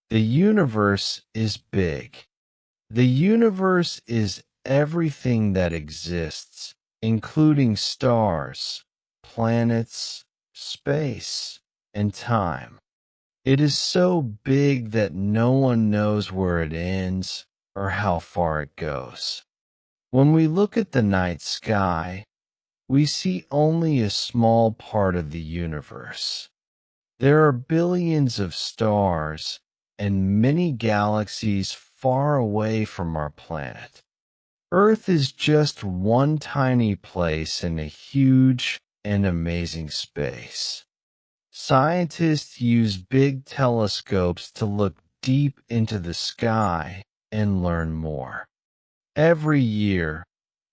The universe is big. The universe is everything that exists, including stars, planets, space, and time. It is so big that no one knows where it ends or how far it goes. When we look at the night sky, we see only a small part of the universe. There are billions of stars and many galaxies far away from our planet. Earth is just one tiny place in a huge and amazing space. Scientists use big telescopes to look deep into the sky and learn more. Every year,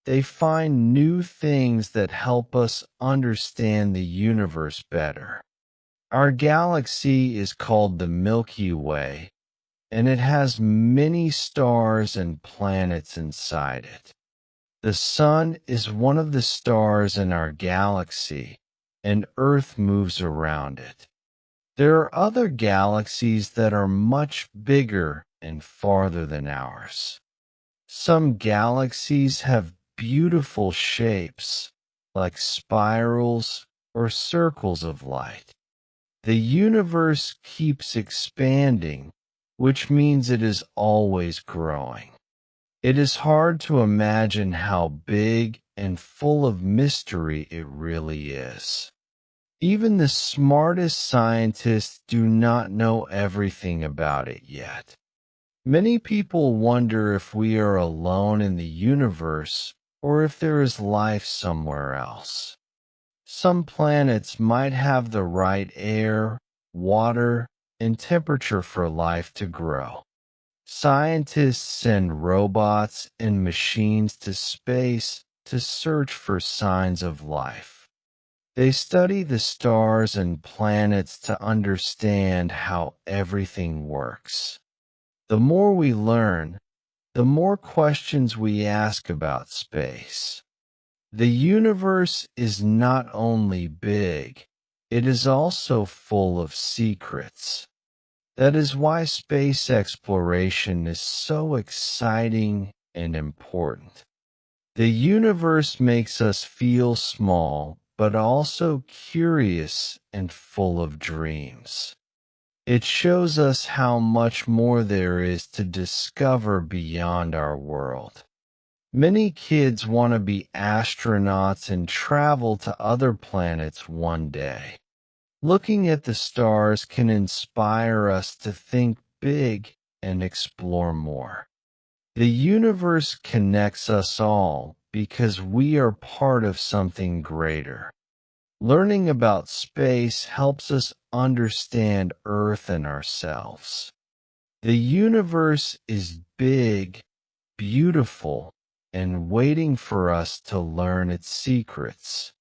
they find new things that help us understand the universe better. Our galaxy is called the Milky Way, and it has many stars and planets inside it. The Sun is one of the stars in our galaxy, and Earth moves around it. There are other galaxies that are much bigger and farther than ours. Some galaxies have beautiful shapes, like spirals or circles of light. The universe keeps expanding, which means it is always growing. It is hard to imagine how big and full of mystery it really is. Even the smartest scientists do not know everything about it yet. Many people wonder if we are alone in the universe or if there is life somewhere else. Some planets might have the right air, water, and temperature for life to grow. Scientists send robots and machines to space to search for signs of life. They study the stars and planets to understand how everything works. The more we learn, the more questions we ask about space. The universe is not only big, it is also full of secrets. That is why space exploration is so exciting and important. The universe makes us feel small, but also curious and full of dreams. It shows us how much more there is to discover beyond our world. Many kids want to be astronauts and travel to other planets one day. Looking at the stars can inspire us to think big and explore more. The universe connects us all because we are part of something greater. Learning about space helps us understand Earth and ourselves. The universe is big, beautiful, and waiting for us to learn its secrets.